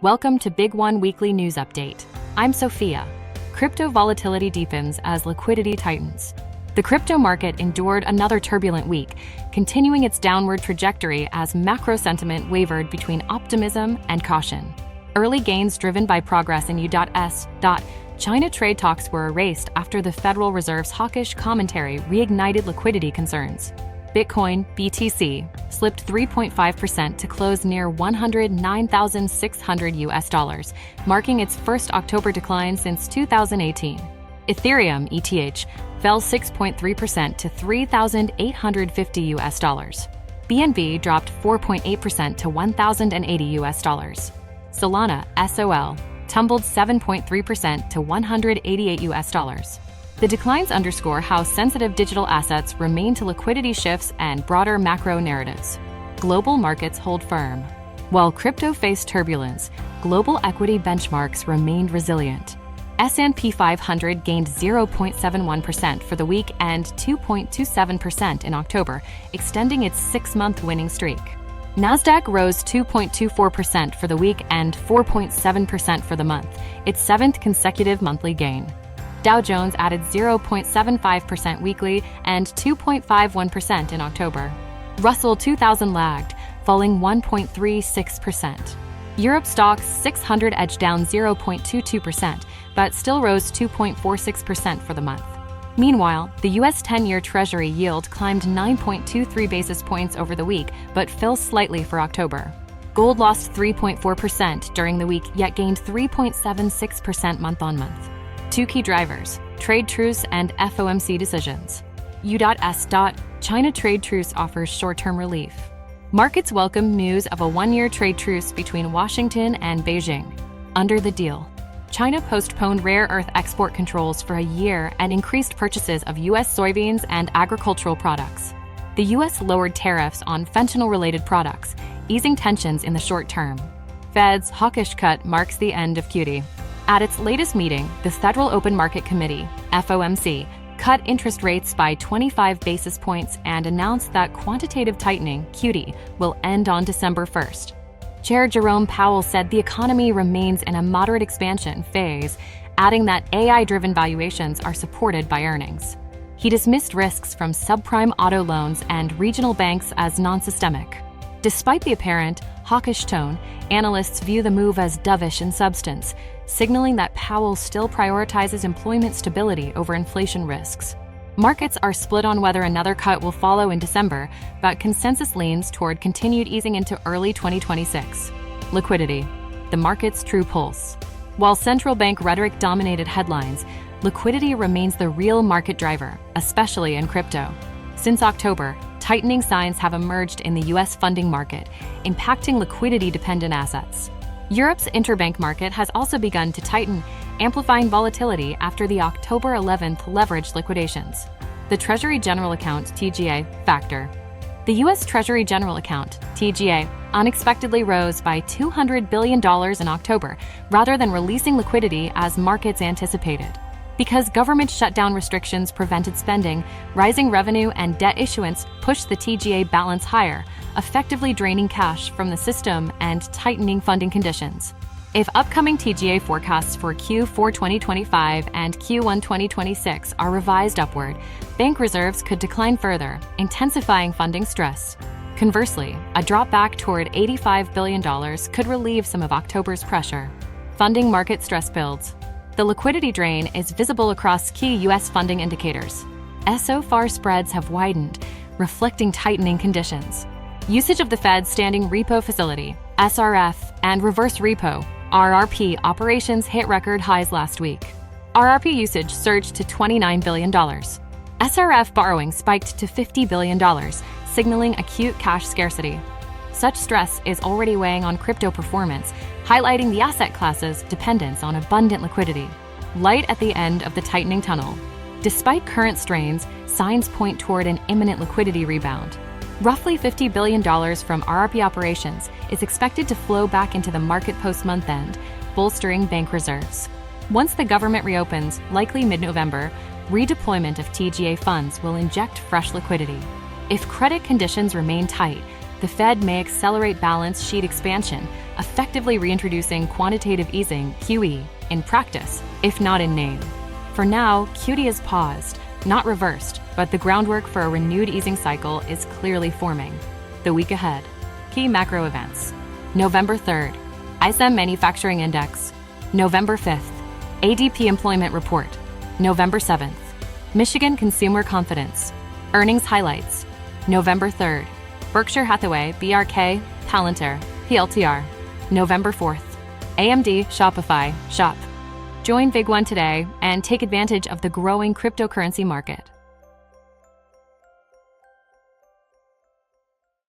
Welcome to BigONE Weekly News Update. I'm Sophia. Crypto volatility deepens as liquidity tightens. The crypto market endured another turbulent week, continuing its downward trajectory as macro sentiment wavered between optimism and caution. Early gains driven by progress in U.S. China trade talks were erased after the Federal Reserve's hawkish commentary reignited liquidity concerns. Bitcoin, BTC, slipped 3.5% to close near $109,600, marking its first October decline since 2018. Ethereum, ETH, fell 6.3% to $3,850. BNB dropped 4.8% to $1,080. Solana, SOL, tumbled 7.3% to $188. The declines underscore how sensitive digital assets remain to liquidity shifts and broader macro narratives. Global markets hold firm. While crypto faced turbulence, global equity benchmarks remained resilient. S&P 500 gained 0.71% for the week and 2.27% in October, extending its six-month winning streak. Nasdaq rose 2.24% for the week and 4.7% for the month, its seventh consecutive monthly gain. Dow Jones added 0.75% weekly and 2.51% in October. Russell 2000 lagged, falling 1.36%. Europe Stoxx 600 edged down 0.22%, but still rose 2.46% for the month. Meanwhile, the U.S. 10-year Treasury yield climbed 9.23 basis points over the week, but fell slightly for October. Gold lost 3.4% during the week, yet gained 3.76% month-on-month. Two key drivers: trade truce and FOMC decisions. U.S. China trade truce offers short-term relief. Markets welcome news of a one-year trade truce between Washington and Beijing. Under the deal, China postponed rare earth export controls for a year and increased purchases of U.S. soybeans and agricultural products. The U.S. lowered tariffs on fentanyl-related products, easing tensions in the short term. Fed's hawkish cut marks the end of QT. At its latest meeting, the Federal Open Market Committee, FOMC, cut interest rates by 25 basis points and announced that quantitative tightening, QT, will end on December 1st. Chair Jerome Powell said the economy remains in a moderate expansion phase, adding that AI-driven valuations are supported by earnings. He dismissed risks from subprime auto loans and regional banks as non-systemic. Despite the apparent hawkish tone, analysts view the move as dovish in substance, signaling that Powell still prioritizes employment stability over inflation risks. Markets are split on whether another cut will follow in December, but consensus leans toward continued easing into early 2026. Liquidity, the market's true pulse. While central bank rhetoric dominated headlines, liquidity remains the real market driver, especially in crypto. Since October, tightening signs have emerged in the U.S. funding market, impacting liquidity-dependent assets. Europe's interbank market has also begun to tighten, amplifying volatility after the October 11th leveraged liquidations. The Treasury General Account (TGA) factor. The U.S. Treasury General Account (TGA) unexpectedly rose by $200 billion in October, rather than releasing liquidity as markets anticipated. Because government shutdown restrictions prevented spending, rising revenue and debt issuance pushed the TGA balance higher, effectively draining cash from the system and tightening funding conditions. If upcoming TGA forecasts for Q4 2025 and Q1 2026 are revised upward, bank reserves could decline further, intensifying funding stress. Conversely, a drop back toward $85 billion could relieve some of October's pressure. Funding market stress builds. The liquidity drain is visible across key U.S. funding indicators. SOFR spreads have widened, reflecting tightening conditions. Usage of the Fed's standing repo facility, SRF, and reverse repo, RRP operations hit record highs last week. RRP usage surged to $29 billion. SRF borrowing spiked to $50 billion, signaling acute cash scarcity. Such stress is already weighing on crypto performance, highlighting the asset class's dependence on abundant liquidity. Light at the end of the tightening tunnel. Despite current strains, signs point toward an imminent liquidity rebound. Roughly $50 billion from RRP operations is expected to flow back into the market post-month end, bolstering bank reserves. Once the government reopens, likely mid-November, redeployment of TGA funds will inject fresh liquidity. If credit conditions remain tight, The Fed may accelerate balance sheet expansion, effectively reintroducing quantitative easing, QE, in practice, if not in name. For now, QT is paused, not reversed, but the groundwork for a renewed easing cycle is clearly forming. The week ahead. Key macro events. November 3rd, ISM Manufacturing Index. November 5th, ADP Employment Report. November 7th, Michigan Consumer Confidence. Earnings highlights. November 3rd, Berkshire Hathaway, BRK, Palantir, PLTR. November 4th, AMD, Shopify, Shop. Join BigONE today and take advantage of the growing cryptocurrency market.